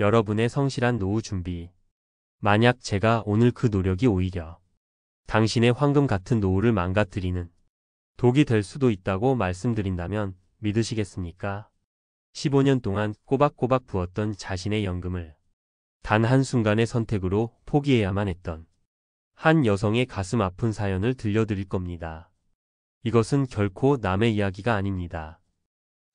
여러분의 성실한 노후 준비. 만약 제가 오늘 그 노력이 오히려 당신의 황금 같은 노후를 망가뜨리는 독이 될 수도 있다고 말씀드린다면 믿으시겠습니까? 15년 동안 꼬박꼬박 부었던 자신의 연금을 단 한순간의 선택으로 포기해야만 했던 한 여성의 가슴 아픈 사연을 들려드릴 겁니다. 이것은 결코 남의 이야기가 아닙니다.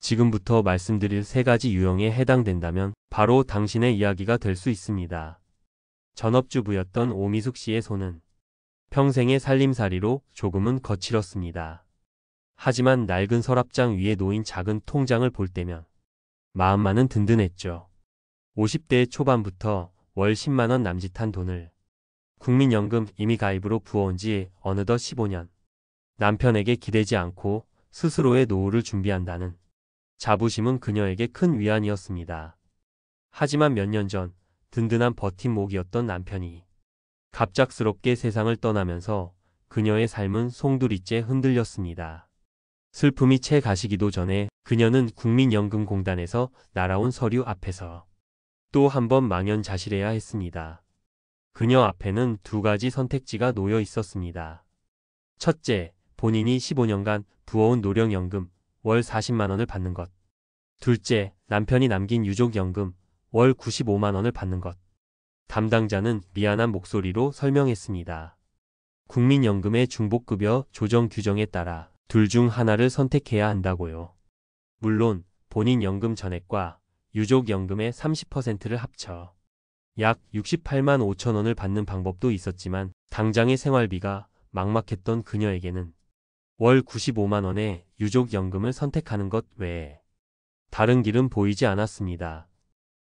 지금부터 말씀드릴 3가지 유형에 해당된다면 바로 당신의 이야기가 될 수 있습니다. 전업주부였던 오미숙 씨의 손은 평생의 살림살이로 조금은 거칠었습니다. 하지만 낡은 서랍장 위에 놓인 작은 통장을 볼 때면 마음만은 든든했죠. 50대 초반부터 월 10만 원 남짓한 돈을 국민연금 임의가입으로 부어온 지 어느덧 15년. 남편에게 기대지 않고 스스로의 노후를 준비한다는 자부심은 그녀에게 큰 위안이었습니다. 하지만 몇 년 전 든든한 버팀목이었던 남편이 갑작스럽게 세상을 떠나면서 그녀의 삶은 송두리째 흔들렸습니다. 슬픔이 채 가시기도 전에 그녀는 국민연금공단에서 날아온 서류 앞에서 또 한 번 망연자실해야 했습니다. 그녀 앞에는 2가지 선택지가 놓여 있었습니다. 첫째, 본인이 15년간 부어온 노령연금 월 40만 원을 받는 것. 둘째, 남편이 남긴 유족연금 월 95만 원을 받는 것. 담당자는 미안한 목소리로 설명했습니다. 국민연금의 중복급여 조정 규정에 따라 둘 중 하나를 선택해야 한다고요. 물론 본인 연금 전액과 유족연금의 30%를 합쳐 약 68만 5천 원을 받는 방법도 있었지만 당장의 생활비가 막막했던 그녀에게는 월 95만 원의 유족연금을 선택하는 것 외에 다른 길은 보이지 않았습니다.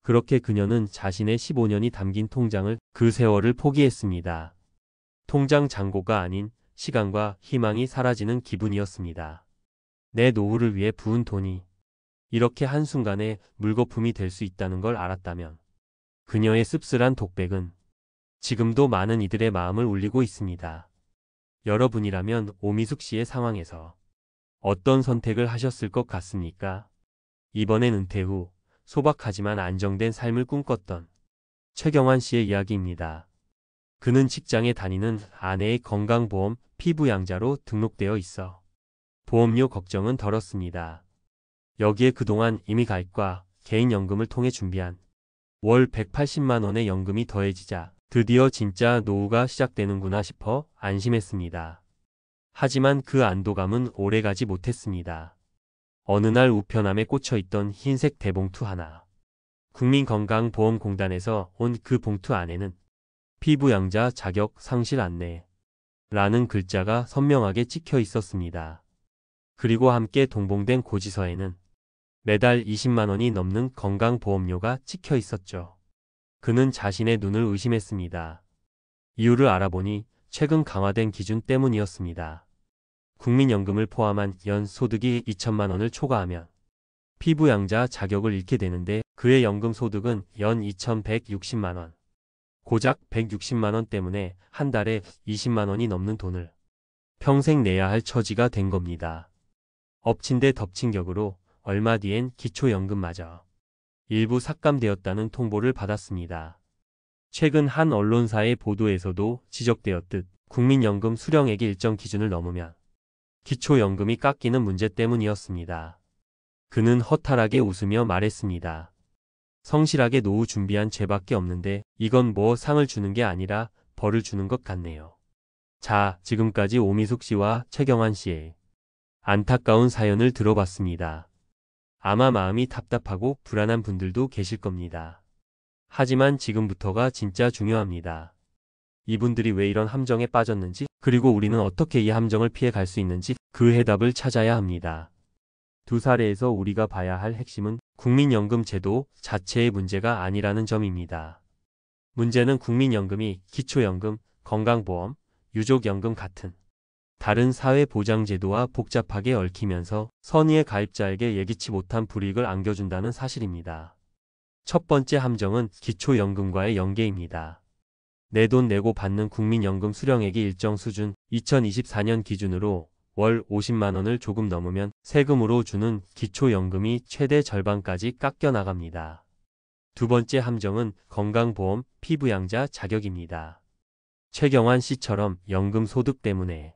그렇게 그녀는 자신의 15년이 담긴 통장을 그 세월을 포기했습니다. 통장 잔고가 아닌 시간과 희망이 사라지는 기분이었습니다. 내 노후를 위해 부은 돈이 이렇게 한순간에 물거품이 될 수 있다는 걸 알았다면 그녀의 씁쓸한 독백은 지금도 많은 이들의 마음을 울리고 있습니다. 여러분이라면 오미숙 씨의 상황에서 어떤 선택을 하셨을 것 같습니까? 이번엔 은퇴 후 소박하지만 안정된 삶을 꿈꿨던 최경환 씨의 이야기입니다. 그는 직장에 다니는 아내의 건강보험 피부양자로 등록되어 있어 보험료 걱정은 덜었습니다. 여기에 그동안 임의가입과 개인연금을 통해 준비한 월 180만 원의 연금이 더해지자 드디어 진짜 노후가 시작되는구나 싶어 안심했습니다. 하지만 그 안도감은 오래가지 못했습니다. 어느 날 우편함에 꽂혀있던 흰색 대봉투 하나. 국민건강보험공단에서 온 그 봉투 안에는 피부양자 자격 상실 안내 라는 글자가 선명하게 찍혀 있었습니다. 그리고 함께 동봉된 고지서에는 매달 20만 원이 넘는 건강보험료가 찍혀 있었죠. 그는 자신의 눈을 의심했습니다. 이유를 알아보니 최근 강화된 기준 때문이었습니다. 국민연금을 포함한 연 소득이 2천만 원을 초과하면 피부양자 자격을 잃게 되는데 그의 연금 소득은 연 2,160만 원. 고작 160만 원 때문에 한 달에 20만 원이 넘는 돈을 평생 내야 할 처지가 된 겁니다. 엎친 데 덮친 격으로 얼마 뒤엔 기초연금마저 일부 삭감되었다는 통보를 받았습니다. 최근 한 언론사의 보도에서도 지적되었듯 국민연금 수령액이 일정 기준을 넘으면 기초연금이 깎이는 문제 때문이었습니다. 그는 허탈하게 웃으며 말했습니다. 성실하게 노후 준비한 죄밖에 없는데 이건 뭐 상을 주는 게 아니라 벌을 주는 것 같네요. 자, 지금까지 오미숙 씨와 최경환 씨의 안타까운 사연을 들어봤습니다. 아마 마음이 답답하고 불안한 분들도 계실 겁니다. 하지만 지금부터가 진짜 중요합니다. 이분들이 왜 이런 함정에 빠졌는지, 그리고 우리는 어떻게 이 함정을 피해 갈 수 있는지 그 해답을 찾아야 합니다. 두 사례에서 우리가 봐야 할 핵심은 국민연금 제도 자체의 문제가 아니라는 점입니다. 문제는 국민연금이 기초연금, 건강보험, 유족연금 같은 다른 사회보장제도와 복잡하게 얽히면서 선의의 가입자에게 예기치 못한 불이익을 안겨준다는 사실입니다. 첫 번째 함정은 기초연금과의 연계입니다. 내 돈 내고 받는 국민연금 수령액이 일정 수준 2024년 기준으로 월 50만 원을 조금 넘으면 세금으로 주는 기초연금이 최대 절반까지 깎여 나갑니다. 두 번째 함정은 건강보험 피부양자 자격입니다. 최경환 씨처럼 연금 소득 때문에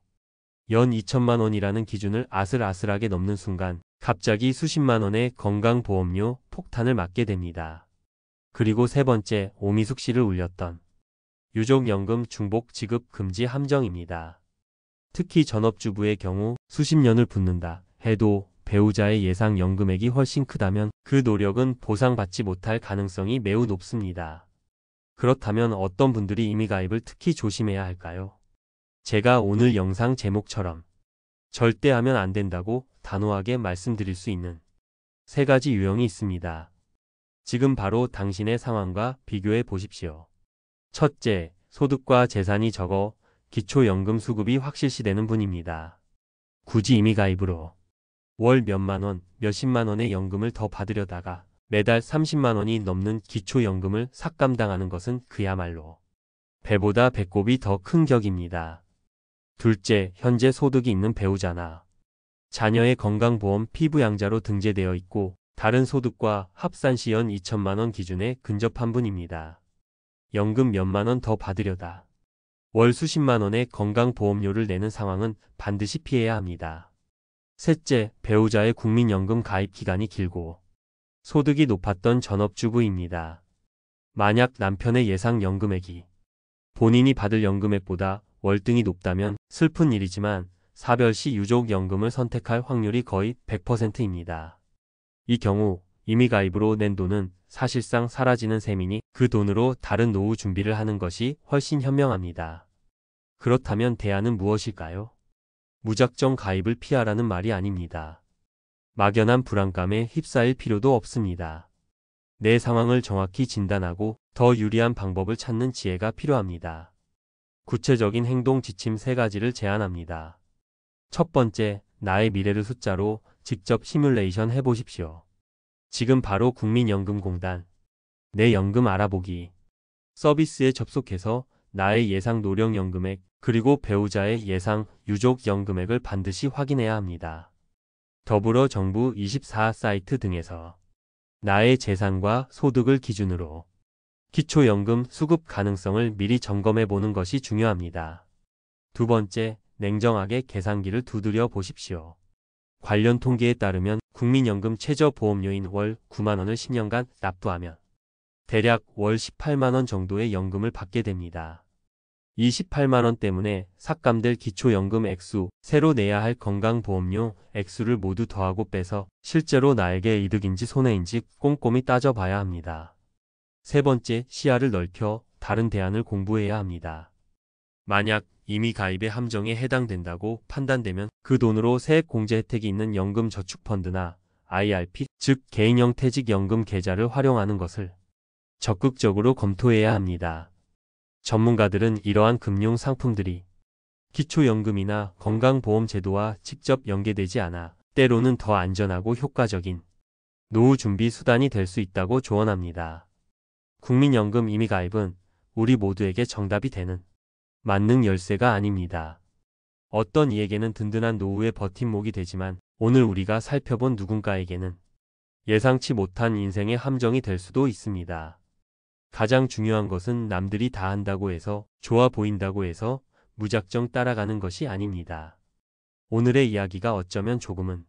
연 2천만 원이라는 기준을 아슬아슬하게 넘는 순간 갑자기 수십만 원의 건강보험료 폭탄을 맞게 됩니다. 그리고 세 번째, 오미숙 씨를 울렸던 유족연금 중복 지급 금지 함정입니다. 특히 전업주부의 경우 수십 년을 붓는다 해도 배우자의 예상 연금액이 훨씬 크다면 그 노력은 보상받지 못할 가능성이 매우 높습니다. 그렇다면 어떤 분들이 임의가입을 특히 조심해야 할까요? 제가 오늘 영상 제목처럼 절대 하면 안 된다고 단호하게 말씀드릴 수 있는 세 가지 유형이 있습니다. 지금 바로 당신의 상황과 비교해 보십시오. 첫째, 소득과 재산이 적어 기초연금 수급이 확실시되는 분입니다. 굳이 임의가입으로 월 몇만 원, 몇십만 원의 연금을 더 받으려다가 매달 30만 원이 넘는 기초연금을 삭감당하는 것은 그야말로 배보다 배꼽이 더 큰 격입니다. 둘째, 현재 소득이 있는 배우자나 자녀의 건강보험 피부양자로 등재되어 있고 다른 소득과 합산시 연 2천만 원 기준에 근접한 분입니다. 연금 몇만 원 더 받으려다 월 수십만 원의 건강보험료를 내는 상황은 반드시 피해야 합니다. 셋째, 배우자의 국민연금 가입 기간이 길고 소득이 높았던 전업주부입니다. 만약 남편의 예상 연금액이 본인이 받을 연금액보다 월등히 높다면 슬픈 일이지만 사별 시 유족연금을 선택할 확률이 거의 100%입니다. 이 경우 임의가입으로 낸 돈은 사실상 사라지는 셈이니 그 돈으로 다른 노후 준비를 하는 것이 훨씬 현명합니다. 그렇다면 대안은 무엇일까요? 무작정 가입을 피하라는 말이 아닙니다. 막연한 불안감에 휩싸일 필요도 없습니다. 내 상황을 정확히 진단하고 더 유리한 방법을 찾는 지혜가 필요합니다. 구체적인 행동 지침 3가지를 제안합니다. 첫 번째, 나의 미래를 숫자로 직접 시뮬레이션 해보십시오. 지금 바로 국민연금공단 내 연금 알아보기 서비스에 접속해서 나의 예상 노령연금액 그리고 배우자의 예상 유족연금액을 반드시 확인해야 합니다. 더불어 정부 24 사이트 등에서 나의 재산과 소득을 기준으로 기초연금 수급 가능성을 미리 점검해 보는 것이 중요합니다. 두 번째, 냉정하게 계산기를 두드려 보십시오. 관련 통계에 따르면 국민연금 최저보험료인 월 9만 원을 10년간 납부하면 대략 월 18만 원 정도의 연금을 받게 됩니다. 이 18만 원 때문에 삭감될 기초연금 액수, 새로 내야 할 건강보험료 액수를 모두 더하고 빼서 실제로 나에게 이득인지 손해인지 꼼꼼히 따져봐야 합니다. 세 번째, 시야를 넓혀 다른 대안을 공부해야 합니다. 만약 이미 가입의 함정에 해당된다고 판단되면 그 돈으로 세액 공제 혜택이 있는 연금저축펀드나 IRP, 즉 개인형 퇴직연금 계좌를 활용하는 것을 적극적으로 검토해야 합니다. 전문가들은 이러한 금융 상품들이 기초연금이나 건강보험 제도와 직접 연계되지 않아 때로는 더 안전하고 효과적인 노후 준비 수단이 될 수 있다고 조언합니다. 국민연금 임의가입은 우리 모두에게 정답이 되는 만능 열쇠가 아닙니다. 어떤 이에게는 든든한 노후의 버팀목이 되지만 오늘 우리가 살펴본 누군가에게는 예상치 못한 인생의 함정이 될 수도 있습니다. 가장 중요한 것은 남들이 다 한다고 해서 좋아 보인다고 해서 무작정 따라가는 것이 아닙니다. 오늘의 이야기가 어쩌면 조금은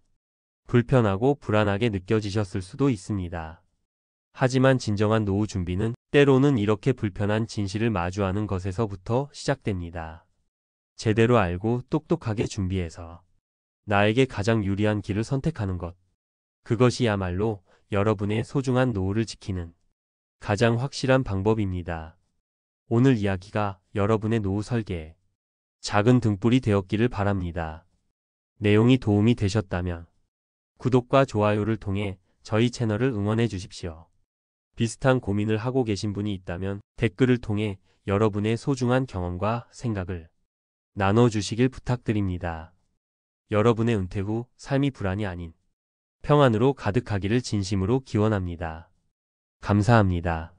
불편하고 불안하게 느껴지셨을 수도 있습니다. 하지만 진정한 노후 준비는 때로는 이렇게 불편한 진실을 마주하는 것에서부터 시작됩니다. 제대로 알고 똑똑하게 준비해서 나에게 가장 유리한 길을 선택하는 것. 그것이야말로 여러분의 소중한 노후를 지키는 가장 확실한 방법입니다. 오늘 이야기가 여러분의 노후 설계에 작은 등불이 되었기를 바랍니다. 내용이 도움이 되셨다면 구독과 좋아요를 통해 저희 채널을 응원해 주십시오. 비슷한 고민을 하고 계신 분이 있다면 댓글을 통해 여러분의 소중한 경험과 생각을 나눠주시길 부탁드립니다. 여러분의 은퇴 후 삶이 불안이 아닌 평안으로 가득하기를 진심으로 기원합니다. 감사합니다.